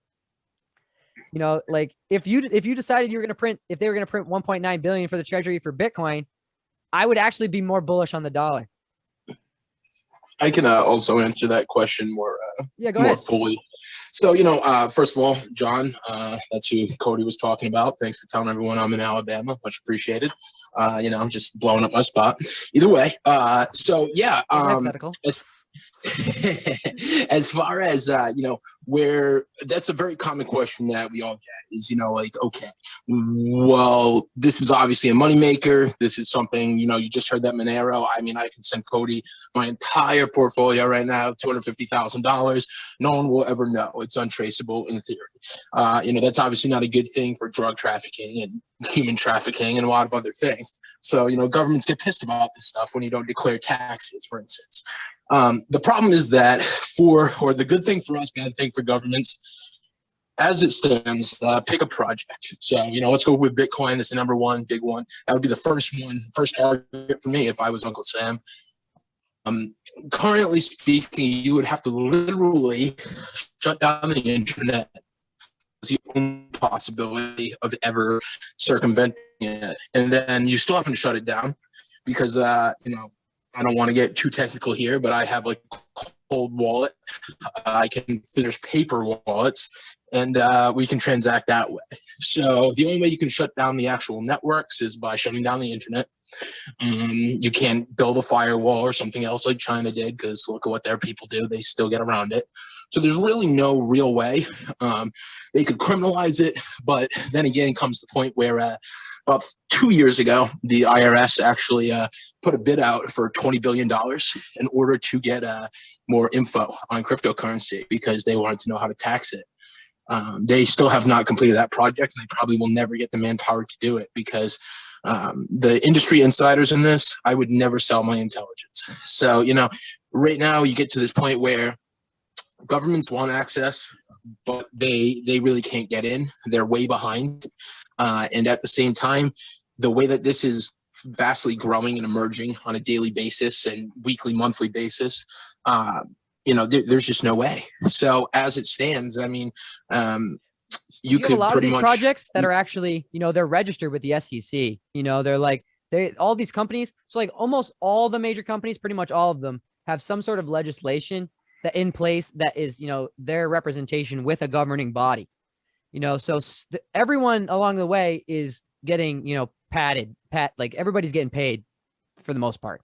Speaker 1: Like if you decided you were going to print, if they were going to print 1.9 billion for the treasury for Bitcoin, I would actually be more bullish on the dollar.
Speaker 2: I can also answer that question more
Speaker 1: go ahead.
Speaker 2: fully. So, first of all, John, that's who Cody was talking about. Thanks for telling everyone I'm in Alabama. Much appreciated. Just blowing up my spot. Either way. So, yeah. As far as where, that's a very common question that we all get is, okay, well, this is obviously a moneymaker. This is something, you just heard that Monero. I mean, I can send Cody my entire portfolio right now, $250,000. No one will ever know. It's untraceable in theory. That's obviously not a good thing for drug trafficking and human trafficking and a lot of other things. So, governments get pissed about this stuff when you don't declare taxes, for instance. The problem is that or the good thing for us, bad thing for governments, as it stands, pick a project. So, let's go with Bitcoin. That's the number one big one. That would be the first target for me if I was Uncle Sam. Currently speaking, you would have to literally shut down the internet. It's the only possibility of ever circumventing it. And then you still have to shut it down because, I don't want to get too technical here, but I have like cold wallet. There's paper wallets, and we can transact that way. So the only way you can shut down the actual networks is by shutting down the internet. You can't build a firewall or something else like China did, because look at what their people do. They still get around it. So there's really no real way. They could criminalize it, but then again, it comes to the point where about 2 years ago, the IRS actually put a bid out for $20 billion in order to get more info on cryptocurrency, because they wanted to know how to tax it. They still have not completed that project, and they probably will never get the manpower to do it, because the industry insiders in this, I would never sell my intelligence. So, right now you get to this point where governments want access, but they really can't get in. They're way behind. And at the same time, the way that this is vastly growing and emerging on a daily basis and weekly, monthly basis, there's just no way. So as it stands, I mean, you could
Speaker 1: have a lot
Speaker 2: pretty
Speaker 1: of these
Speaker 2: much
Speaker 1: projects that are actually, they're registered with the SEC. All these companies. So like almost all the major companies, pretty much all of them, have some sort of legislation that in place that is, their representation with a governing body. So everyone along the way is getting, like everybody's getting paid for the most part.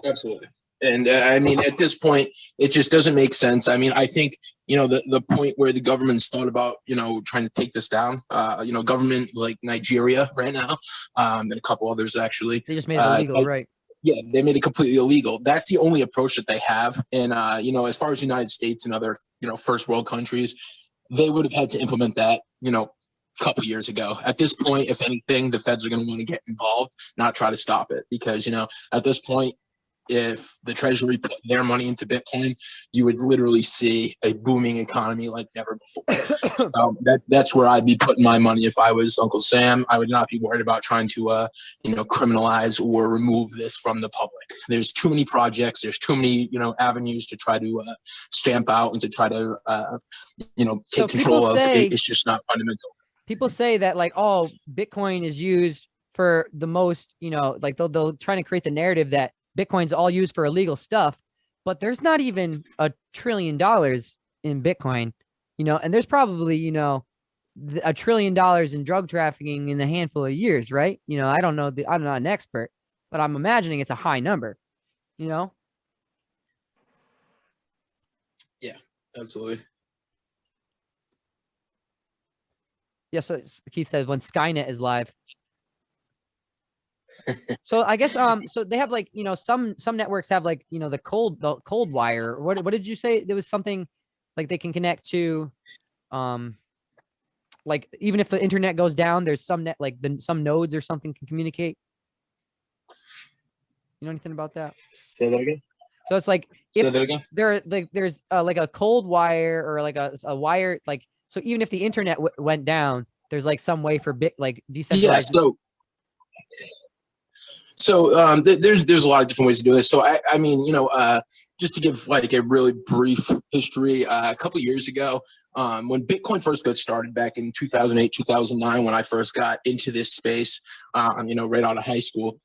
Speaker 2: Absolutely. And I mean, at this point, it just doesn't make sense. I mean, I think, the point where the government's thought about, trying to take this down, government like Nigeria right now, and a couple others actually.
Speaker 1: They just made it illegal, right?
Speaker 2: Yeah, they made it completely illegal. That's the only approach that they have. And, as far as the United States and other, first world countries, they would have had to implement that, a couple years ago. At this point, if anything, the feds are going to want to get involved, not try to stop it. Because, at this point, if the Treasury put their money into Bitcoin, you would literally see a booming economy like never before. So that's where I'd be putting my money if I was Uncle Sam. I would not be worried about trying to, criminalize or remove this from the public. There's too many projects. There's too many, avenues to try to stamp out and to try to, take control of. It's just not fundamental.
Speaker 1: People say that like, oh, Bitcoin is used for the most, like they'll try to create the narrative that Bitcoin's all used for illegal stuff, but there's not even $1 trillion in Bitcoin, and there's probably, $1 trillion in drug trafficking in a handful of years, right? I don't know, I'm not an expert, but I'm imagining it's a high number,
Speaker 2: Yeah, absolutely.
Speaker 1: Yeah. So Keith says when Skynet is live. So I guess so they have like some networks have like the cold wire. What did you say? There was something like they can connect to like even if the internet goes down, there's some some nodes or something can communicate. You know anything about that?
Speaker 2: Say that again.
Speaker 1: So it's like if there's like a cold wire or like a wire, like so even if the internet went down, there's like some way for decentralized.
Speaker 2: Yeah, So there's a lot of different ways to do this. So I mean, just to give like a really brief history, a couple of years ago, when Bitcoin first got started back in 2008, 2009, when I first got into this space, right out of high school,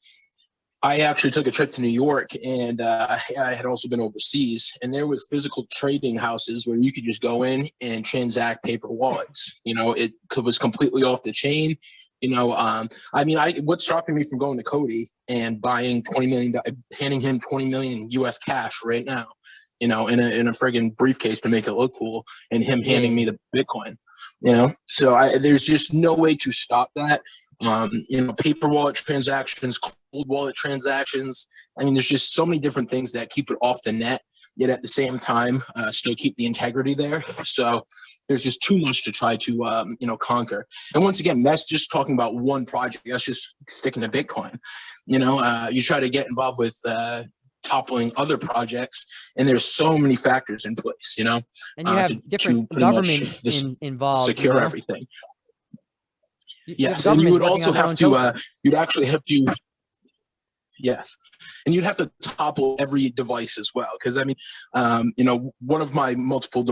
Speaker 2: I actually took a trip to New York, and I had also been overseas, and there was physical trading houses where you could just go in and transact paper wallets. It was completely off the chain. I mean, what's stopping me from going to Cody and buying $20 million, handing him 20 million US cash right now, in a friggin' briefcase to make it look cool, and him handing me the Bitcoin, So there's just no way to stop that. Paper wallet transactions, cold wallet transactions. I mean, there's just so many different things that keep it off the net, yet at the same time, still keep the integrity there. So there's just too much to try to, conquer. And once again, that's just talking about one project. That's just sticking to Bitcoin. You try to get involved with toppling other projects, and there's so many factors in place,
Speaker 1: and you have different governments involved,
Speaker 2: secure everything. Yes, and you would also have to, you'd actually have to, yes. And you'd have to topple every device as well. Because, I mean, one of my multiple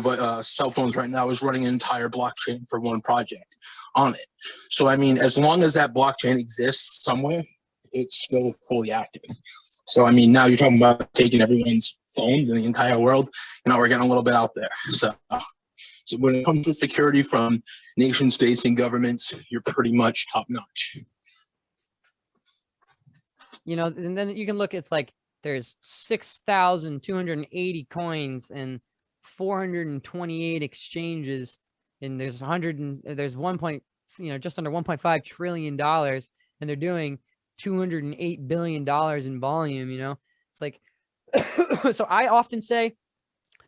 Speaker 2: cell phones right now is running an entire blockchain for one project on it. So, I mean, as long as that blockchain exists somewhere, it's still fully active. So, I mean, now you're talking about taking everyone's phones in the entire world. You know, we're getting a little bit out there. So when it comes to security from nation states and governments, you're pretty much top notch.
Speaker 1: You know, and then you can look, it's like there's 6,280 coins and 428 exchanges, and there's there's just under $1.5 trillion, and they're doing $208 billion in volume. You know, it's like, so I often say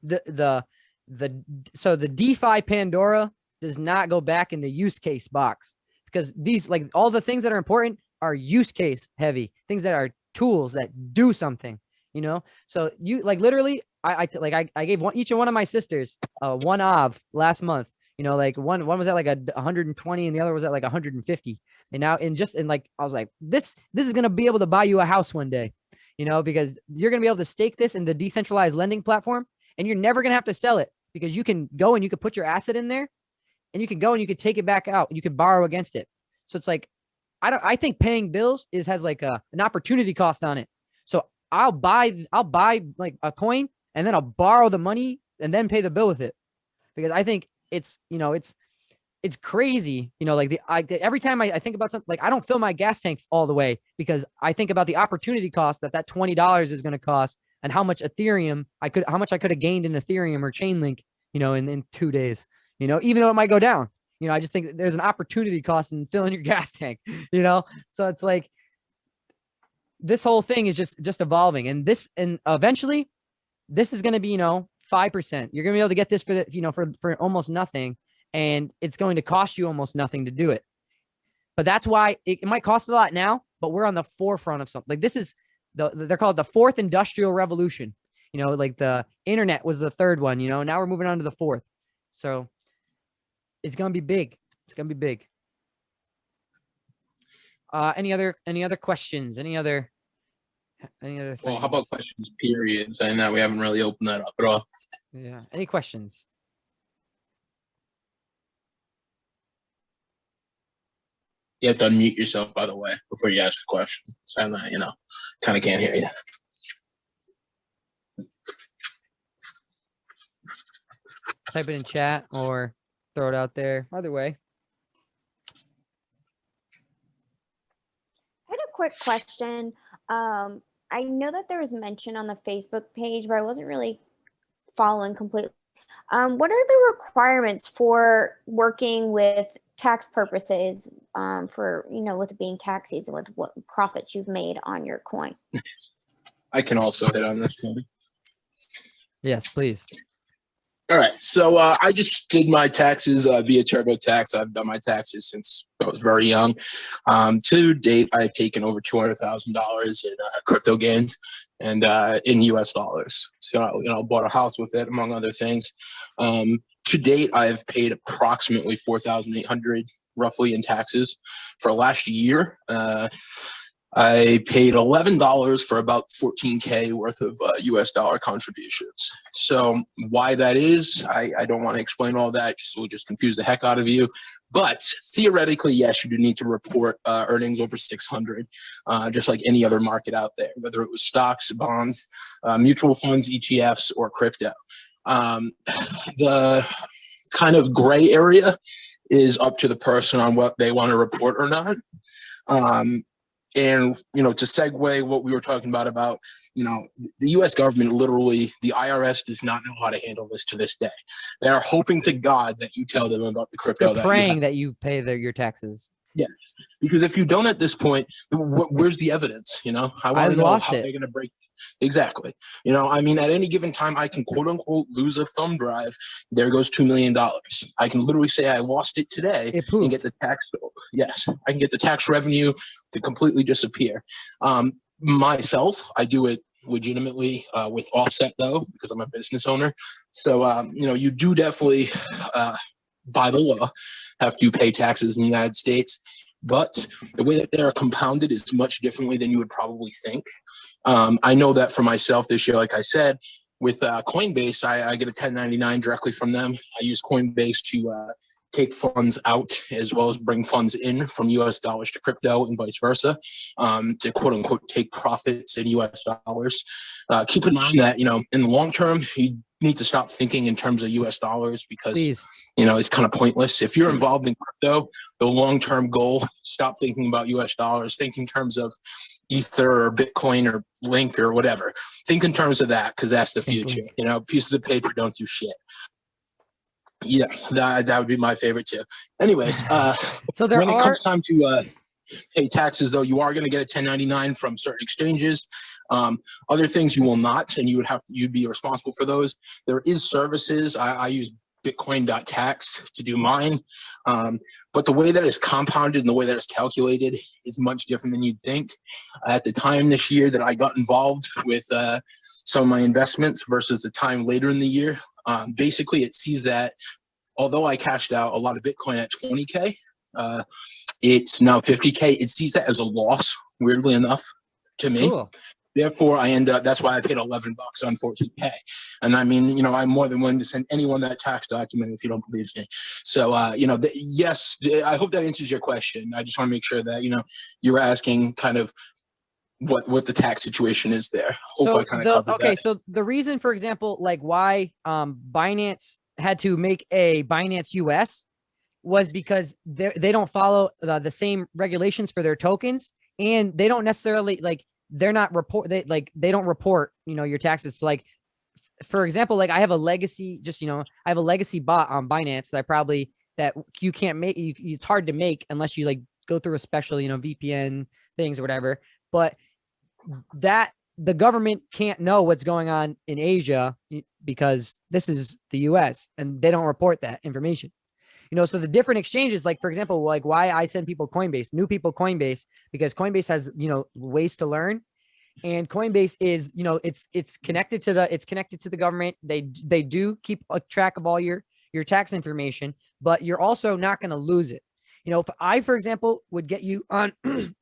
Speaker 1: the DeFi Pandora does not go back in the use case box, because these, like, all the things that are important are use case heavy, things that are tools that do something, you know? So you, like, literally, I gave each one of my sisters one OV last month. You know, like one was at like 120 and the other was at like 150. And now I was like, this is going to be able to buy you a house one day, you know, because you're going to be able to stake this in the decentralized lending platform, and you're never going to have to sell it, because you can go and you can put your asset in there, and you can go and you can take it back out and you can borrow against it. So it's like, I think paying bills has like an opportunity cost on it. So I'll buy like a coin, and then I'll borrow the money and then pay the bill with it, because I think it's, you know, it's crazy. You know, like every time I think about something, like I don't fill my gas tank all the way, because I think about the opportunity cost that $20 is going to cost, and how much Ethereum how much I could have gained in Ethereum or Chainlink, you know, in 2 days, you know, even though it might go down. You know, I just think there's an opportunity cost in filling your gas tank, you know? So it's like, this whole thing is just evolving, and eventually this is going to be, you know, 5%. You're going to be able to get this for for almost nothing, and it's going to cost you almost nothing to do it. But that's why it might cost a lot now, but we're on the forefront of something. Like, this is they're called the fourth industrial revolution. You know, like the internet was the third one, you know, now we're moving on to the fourth. So it's going to be big. It's going to be big. Any other questions? Any other things?
Speaker 2: Well, how about questions, period? Saying that we haven't really opened that up at all.
Speaker 1: Yeah. Any questions?
Speaker 2: You have to unmute yourself, by the way, before you ask the question. Saying that, you know, kind of can't hear you.
Speaker 1: Type it in chat or throw it out there. Either way.
Speaker 4: I had a quick question. I know that there was mention on the Facebook page, but I wasn't really following completely. What are the requirements for working with tax purposes, for, you know, with it being tax season, with what profits you've made on your coin?
Speaker 2: I can also hit on this.
Speaker 1: Yes, please.
Speaker 2: All right. So I just did my taxes via TurboTax. I've done my taxes since I was very young. To date, I've taken over $200,000 in crypto gains and in US dollars. So, you know, bought a house with it, among other things. To date, I've paid approximately $4,800 roughly in taxes. For last year, I paid $11 for about $14K worth of US dollar contributions. So why that is, I don't want to explain all that, because it will just confuse the heck out of you. But theoretically, yes, you do need to report earnings over 600, just like any other market out there, whether it was stocks, bonds, mutual funds, ETFs, or crypto. The kind of gray area is up to the person on what they want to report or not. And, you know, to segue what we were talking about, you know, the U.S. government, literally, the IRS does not know how to handle this to this day. They are hoping to God that you tell them about the crypto.
Speaker 1: They're praying that you pay your taxes. Yeah,
Speaker 2: because if you don't at this point, where's the evidence? You know, I want to know how they're going to break. Exactly. You know, I mean, at any given time, I can quote unquote lose a thumb drive. There goes $2 million. I can literally say I lost it today and get the tax. Yes, I can get the tax revenue to completely disappear. Myself, I do it legitimately with offset though, because I'm a business owner. So, you know, you do definitely, by the law, have to pay taxes in the United States. But the way that they're compounded is much differently than you would probably think. I know that for myself this year, like I said, with Coinbase, I get a 1099 directly from them. I use Coinbase to take funds out as well as bring funds in from US dollars to crypto and vice versa, to quote unquote take profits in US dollars. Keep in mind that, in the long term, you need to stop thinking in terms of US dollars because,
Speaker 1: Please.
Speaker 2: it's kind of pointless. If you're involved in crypto, the long-term goal, stop thinking about US dollars, think in terms of Ether or Bitcoin or Link or whatever. Think in terms of that because that's the future. Pieces of paper don't do shit. Yeah, that would be my favorite too. Anyways,
Speaker 1: so there
Speaker 2: when it
Speaker 1: are
Speaker 2: comes time to pay taxes, though, you are going to get a 1099 from certain exchanges. Other things you will not, and you'd be responsible for those. There is services. I use Bitcoin.tax to do mine, but the way that it's compounded and the way that it's calculated is much different than you'd think. At the time this year that I got involved with some of my investments versus the time later in the year, basically it sees that although I cashed out a lot of Bitcoin at 20K, it's now 50K. It sees that as a loss, weirdly enough, to me.
Speaker 1: cool.
Speaker 2: Therefore, that's why I paid $11 on 14K. And I mean, I'm more than willing to send anyone that tax document if you don't believe me. So, yes, I hope that answers your question. I just want to make sure that, you were asking kind of what the tax situation is there. Hope I kind of covered that.
Speaker 1: So the reason, for example, like why Binance had to make a Binance US was because they don't follow the same regulations for their tokens, and they don't necessarily they don't report your taxes. So like, for example, like I have a legacy, I have a legacy bot on Binance that you can't make. It's hard to make unless you go through a special VPN things or whatever. But that the government can't know what's going on in Asia because this is the US and they don't report that information. So the different exchanges, like for example, like why I send people new people Coinbase, because Coinbase has, ways to learn. And Coinbase is, it's connected to the government. They do keep a track of all your tax information, but you're also not going to lose it. If I, for example, would get you on a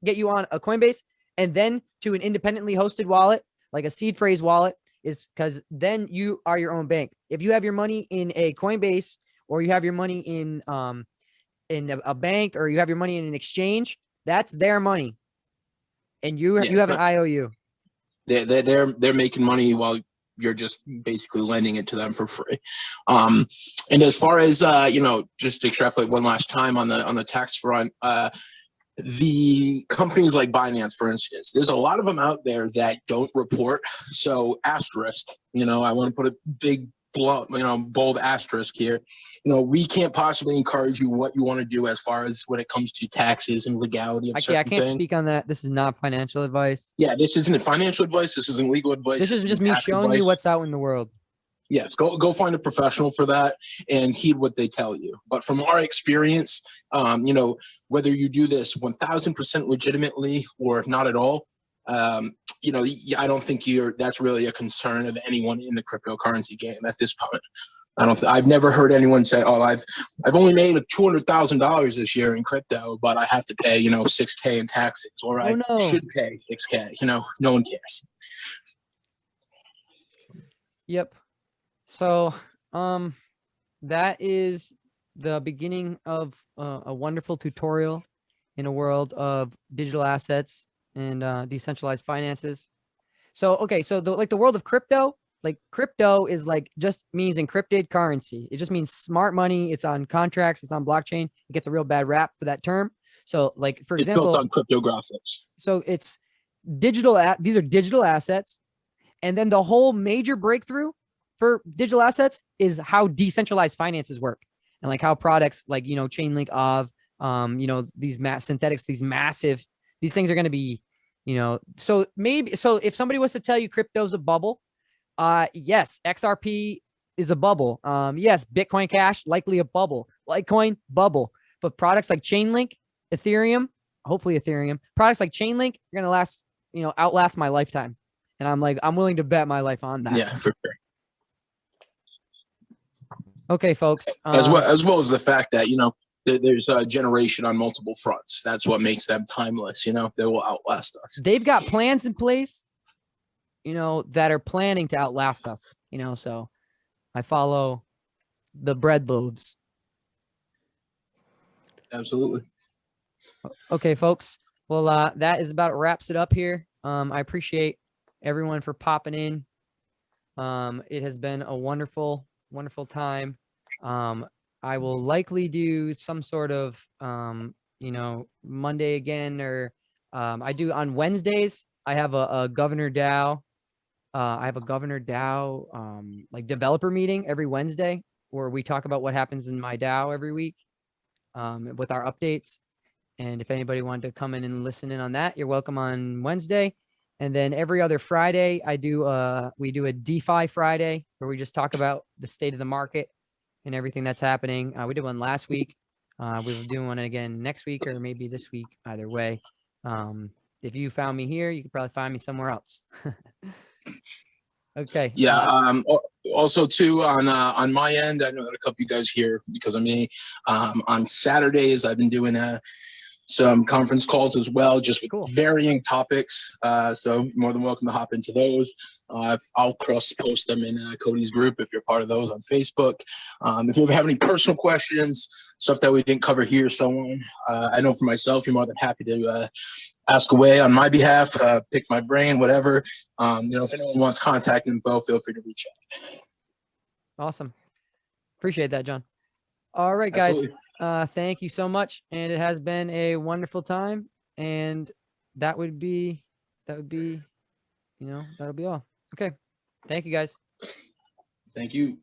Speaker 1: Coinbase and then to an independently hosted wallet, like a seed phrase wallet, is because then you are your own bank. If you have your money in a Coinbase, or you have your money in a bank, or you have your money in an exchange, that's their money, and you have an IOU.
Speaker 2: They're making money while you're just basically lending it to them for free. And as far as just to extrapolate one last time on the tax front, the companies like Binance, for instance, there's a lot of them out there that don't report. So asterisk, I want to put a big bold asterisk here. We can't possibly encourage you what you want to do as far as when it comes to taxes and legality of certain
Speaker 1: I can't
Speaker 2: things.
Speaker 1: speak on that. This is not financial advice.
Speaker 2: Yeah, this isn't financial advice. This isn't legal advice.
Speaker 1: This is just me showing you what's out in the world.
Speaker 2: Yes, go find a professional for that and heed what they tell you. But from our experience, whether you do this 1000% legitimately or not at all, I don't think that's really a concern of anyone in the cryptocurrency game at this point. I've never heard anyone say, "Oh, I've only made $200,000 this year in crypto, but I have to pay, $6K in taxes, or I should pay $6K." No one cares.
Speaker 1: Yep. So, that is the beginning of a wonderful tutorial in a world of digital assets and decentralized finances. So, okay, so the world of crypto, crypto is just means encrypted currency. It just means smart money. It's on contracts. It's on blockchain. It gets a real bad rap for that term. So, for example,
Speaker 2: built on cryptographics.
Speaker 1: So it's digital. These are digital assets, and then the whole major breakthrough for digital assets is how decentralized finances work, and how products Chainlink of these synthetics, these things are going to be, so if somebody was to tell you crypto's a bubble, yes, XRP is a bubble. Yes, Bitcoin Cash, likely a bubble. Litecoin, bubble. But products like Chainlink, Ethereum, hopefully Ethereum, products like Chainlink are going to outlast my lifetime. And I'm willing to bet my life on that.
Speaker 2: Yeah, for sure.
Speaker 1: Okay, folks.
Speaker 2: As well as the fact that, there's a generation on multiple fronts. That's what makes them timeless. They will outlast us.
Speaker 1: They've got plans in place, that are planning to outlast us, so I follow the bread loaves.
Speaker 2: Absolutely.
Speaker 1: Okay, folks. Well, that is about wraps it up here. I appreciate everyone for popping in. It has been a wonderful, wonderful time. I will likely do some sort of, Monday again, or I do on Wednesdays. I have a Governor DAO. I have a Governor DAO like developer meeting every Wednesday where we talk about what happens in my DAO every week with our updates. And if anybody wanted to come in and listen in on that, you're welcome on Wednesday. And then every other Friday, we do a DeFi Friday where we just talk about the state of the market and everything that's happening. We did one last week. We'll do one again next week or maybe this week, either way. If you found me here, you could probably find me somewhere else. Okay.
Speaker 2: Yeah. Also, too, on my end, I know that a couple of you guys here because of me. On Saturdays, I've been doing some conference calls as well, just with varying topics. So you're more than welcome to hop into those. I'll cross-post them in Cody's group if you're part of those on Facebook. If you ever have any personal questions, stuff that we didn't cover here, so on, I know for myself, you're more than happy to ask away on my behalf, pick my brain, whatever. If anyone wants contact info, feel free to reach out.
Speaker 1: Awesome. Appreciate that, John. All right, guys.
Speaker 2: Absolutely.
Speaker 1: Thank you so much. And it has been a wonderful time. And that'll be all. Okay. Thank you, guys.
Speaker 2: Thank you.